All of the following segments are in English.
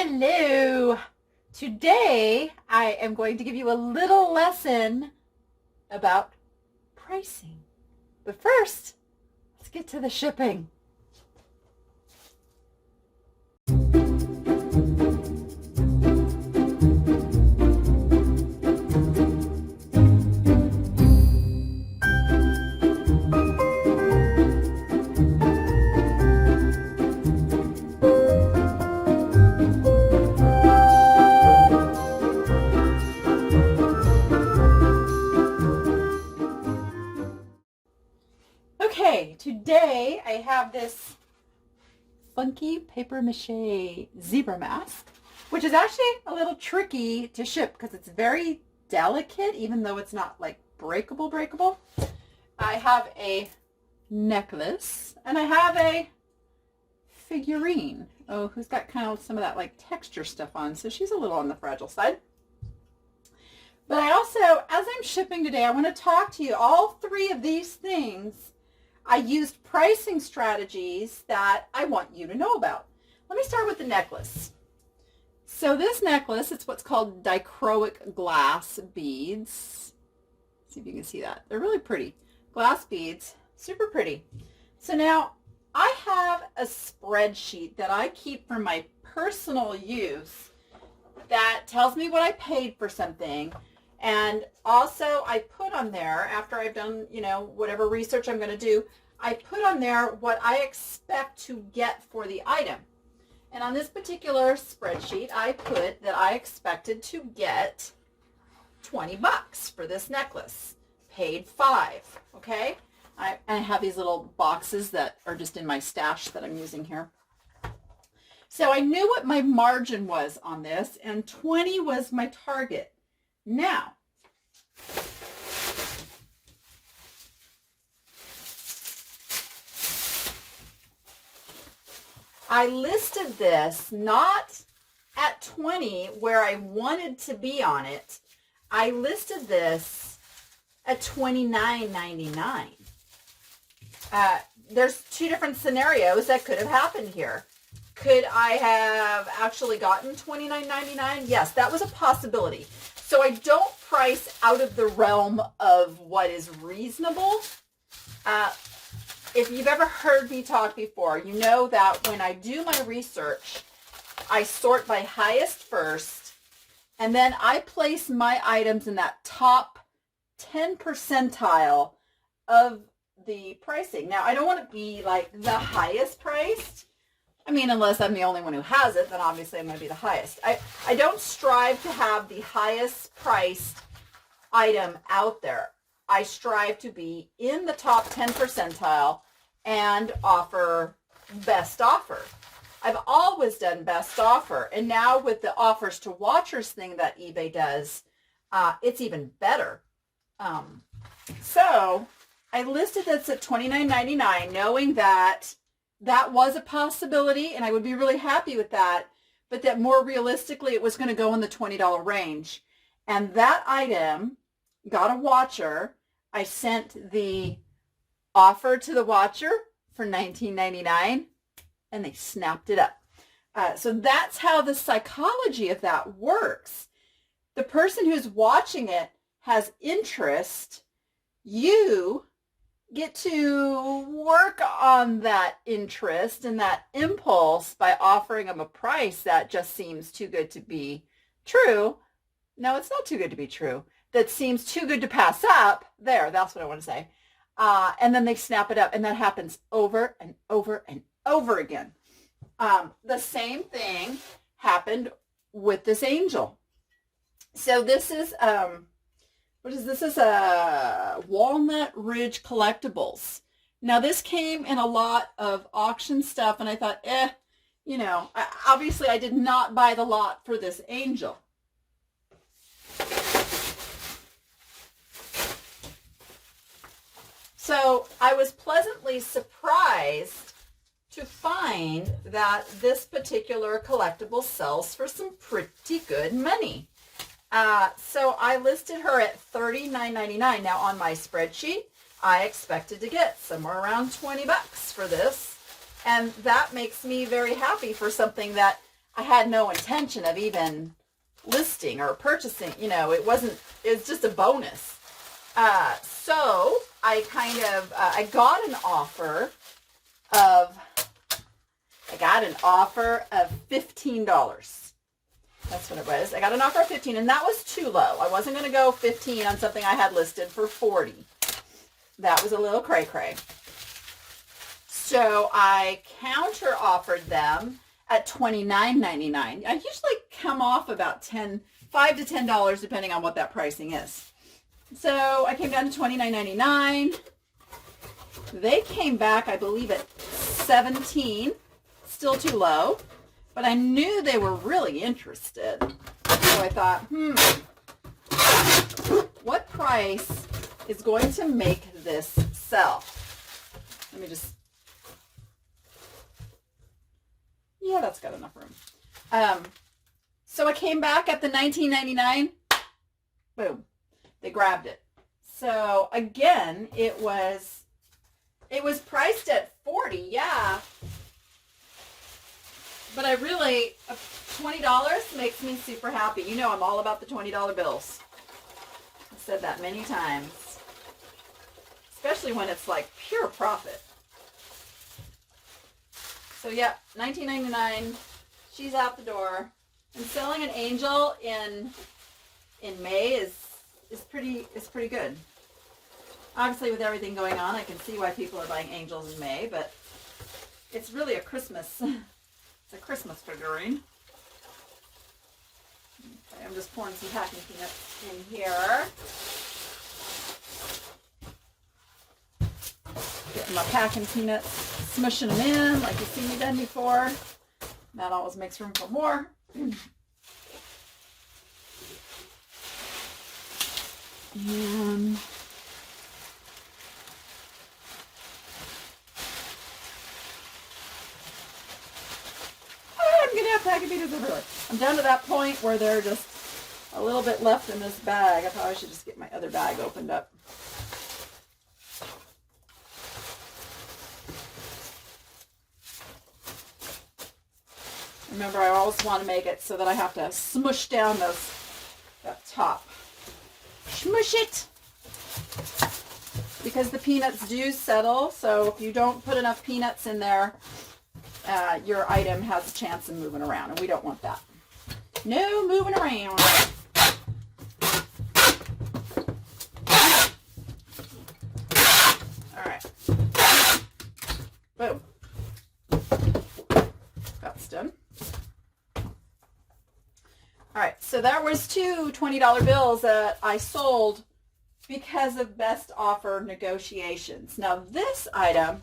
Hello! Today I am going to give you a little lesson about pricing. But first, let's get to the shipping. Okay, today I have this funky paper mache zebra mask, which is actually a little tricky to ship because it's very delicate, even though it's not like breakable. I have a necklace and I have a figurine. Oh, who's got kind of some of that like texture stuff on, so she's a little on the fragile side. But I also, as I'm shipping today, I want to talk to you, all three of these things I used pricing strategies that I want you to know about. Let me start with the necklace. So this necklace, it's what's called dichroic glass beads. See if you can see that. They're really pretty. Glass beads, super pretty. So now I have a spreadsheet that I keep for my personal use that tells me what I paid for something. And also I put on there, after I've done, whatever research I'm going to do, I put on there what I expect to get for the item. And on this particular spreadsheet, I put that I expected to get 20 bucks for this necklace. Paid 5, okay? I have these little boxes that are just in my stash that I'm using here. So I knew what my margin was on this, and 20 was my target. Now, I listed this not at 20 where I wanted to be on it. I listed this at $29.99. There's two different scenarios that could have happened here. Could I have actually gotten $29.99? Yes, that was a possibility. So I don't price out of the realm of what is reasonable. If you've ever heard me talk before, you know that when I do my research, I sort by highest first, and then I place my items in that top 10 percentile of the pricing. Now, I don't want to be like the highest priced. I mean, unless I'm the only one who has it, then obviously I'm going to be the highest. I don't strive to have the highest priced item out there. I strive to be in the top 10 percentile and offer best offer. I've always done best offer. And now with the offers to watchers thing that eBay does, it's even better. So I listed this at $29.99, knowing that that was a possibility, and I would be really happy with that, but that more realistically, it was going to go in the $20 range. And that item got a watcher. I sent the offer to the watcher for $19.99, and they snapped it up. So that's how the psychology of that works. The person who's watching it has interest. You get to work on that interest and that impulse by offering them a price that just seems too good to be true. No, it's not too good to be true. That seems too good to pass up. There, that's what I want to say. And then they snap it up, and that happens over and over and over again. The same thing happened with this angel. So this is, what is this? This is a Walnut Ridge Collectibles. Now this came in a lot of auction stuff, and I thought, obviously I did not buy the lot for this angel. So I was pleasantly surprised to find that this particular collectible sells for some pretty good money. So I listed her at $39.99. Now on my spreadsheet, I expected to get somewhere around 20 bucks for this. And that makes me very happy for something that I had no intention of even listing or purchasing. You know, it was just a bonus. So I kind of, I got an offer of $15. That's what it was. I got an offer of 15, and that was too low. I wasn't going to go 15 on something I had listed for 40. That was a little cray-cray. So I counter offered them at $29.99. I usually come off about $5 to $10 depending on what that pricing is. So I came down to $29.99. They came back, I believe, at $17. Still too low. But I knew they were really interested. So I thought, what price is going to make this sell? Let me just, yeah, that's got enough room. So I came back at the $19.99. Boom. They grabbed it. So again, it was priced at $40, yeah. But I really, $20 makes me super happy. You know I'm all about the $20 bills. I've said that many times. Especially when it's like pure profit. So yeah, $19.99. She's out the door. And selling an angel in May is pretty good. Obviously with everything going on, I can see why people are buying angels in May, but it's really a Christmas a Christmas figurine. Okay, I'm just pouring some packing peanuts in here. Getting my packing peanuts, smushing them in like you've seen me done before. That always makes room for more. And I'm going to have packing peanuts everywhere. I'm down to that point where they're just a little bit left in this bag. I probably should just get my other bag opened up. Remember, I always want to make it so that I have to smush down that top. Smush it! Because the peanuts do settle, so if you don't put enough peanuts in there, your item has a chance of moving around, and we don't want that. No moving around. All right. Boom. That's done. All right, so there was two $20 bills that I sold because of best offer negotiations. Now this item,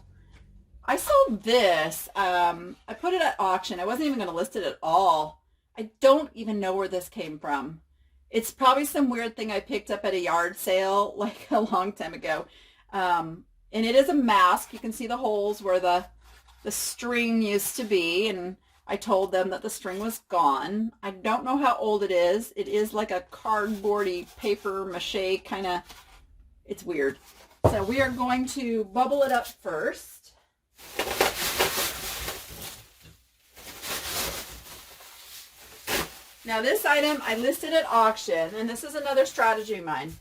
I sold this. I put it at auction. I wasn't even going to list it at all. I don't even know where this came from. It's probably some weird thing I picked up at a yard sale like a long time ago. And it is a mask. You can see the holes where the string used to be, and I told them that the string was gone. I don't know how old it is. It is like a cardboardy paper mache kind of, it's weird. So we are going to bubble it up first. Now this item I listed at auction, and this is another strategy of mine.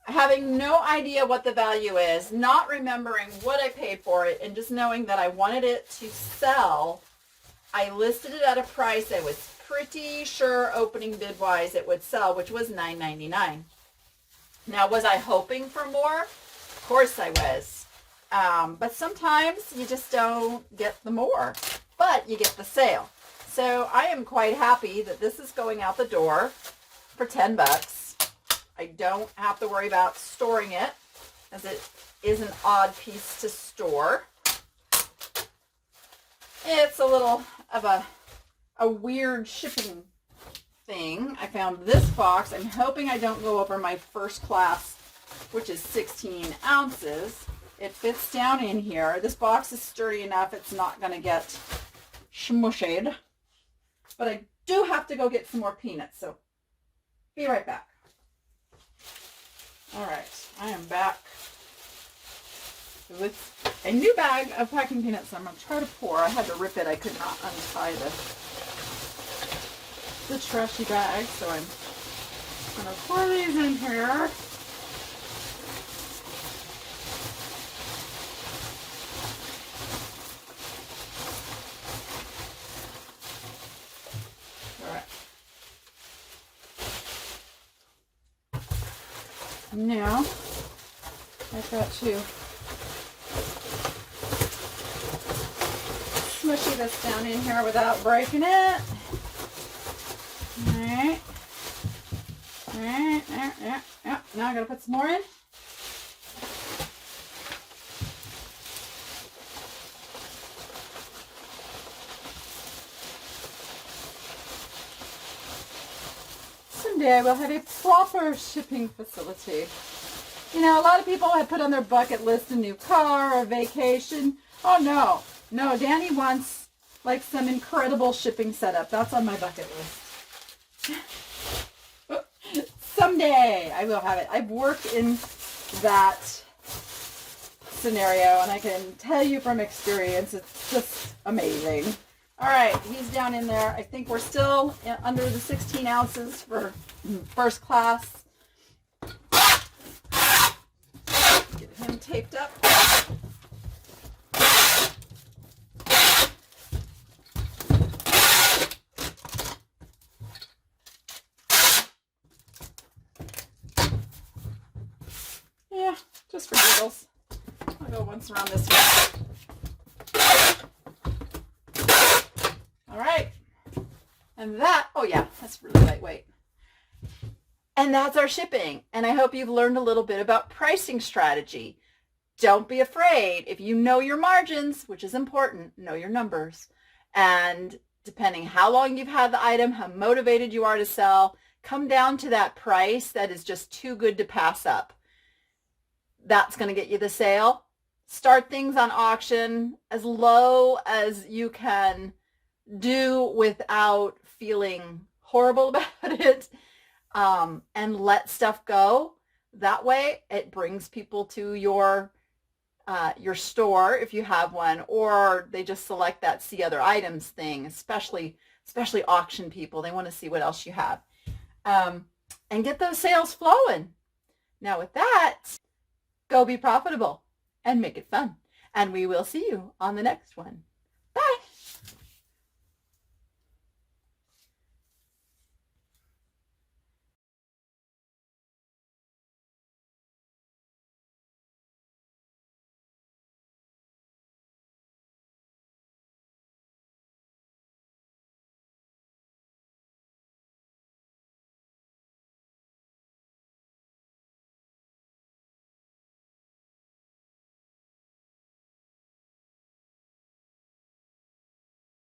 Having no idea what the value is, not remembering what I paid for it, and just knowing that I wanted it to sell, I listed it at a price I was pretty sure opening bid wise it would sell, which was $9.99. Now, was I hoping for more? Of course I was. But sometimes you just don't get the more, but you get the sale. So I am quite happy that this is going out the door for 10 bucks. I don't have to worry about storing it, as it is an odd piece to store. It's a little of a weird shipping thing. I found this box. I'm hoping I don't go over my first class, which is 16 ounces. It fits down in here. This box is sturdy enough it's not going to get smushed. But I do have to go get some more peanuts, so be right back. All right, I am back with a new bag of packing peanuts. I'm going to try to pour. I had to rip it. I could not untie the trashy bag, so I'm gonna pour these in here. All right. Now I've got to smushy this down in here without breaking it. All right. All right. Yeah. Now I gotta put some more in. Someday I will have a proper shipping facility. You know, a lot of people have put on their bucket list a new car, a vacation. Oh no. No, Danny wants like some incredible shipping setup. That's on my bucket list. Someday I will have it. I've worked in that scenario and I can tell you from experience, it's just amazing. All right, he's down in there. I think we're still under the 16 ounces for first class. Get him taped up. Yeah, just for giggles. I'll go once around this way. All right. And that, oh yeah, that's really lightweight. And that's our shipping. And I hope you've learned a little bit about pricing strategy. Don't be afraid. If you know your margins, which is important, know your numbers. And depending how long you've had the item, how motivated you are to sell, come down to that price that is just too good to pass up. That's going to get you the sale. Start things on auction as low as you can do without feeling horrible about it, and let stuff go. That way it brings people to your store if you have one, or they just select that see other items thing, especially auction people. They want to see what else you have, and get those sales flowing. Now with that, go be profitable and make it fun. And we will see you on the next one. Bye.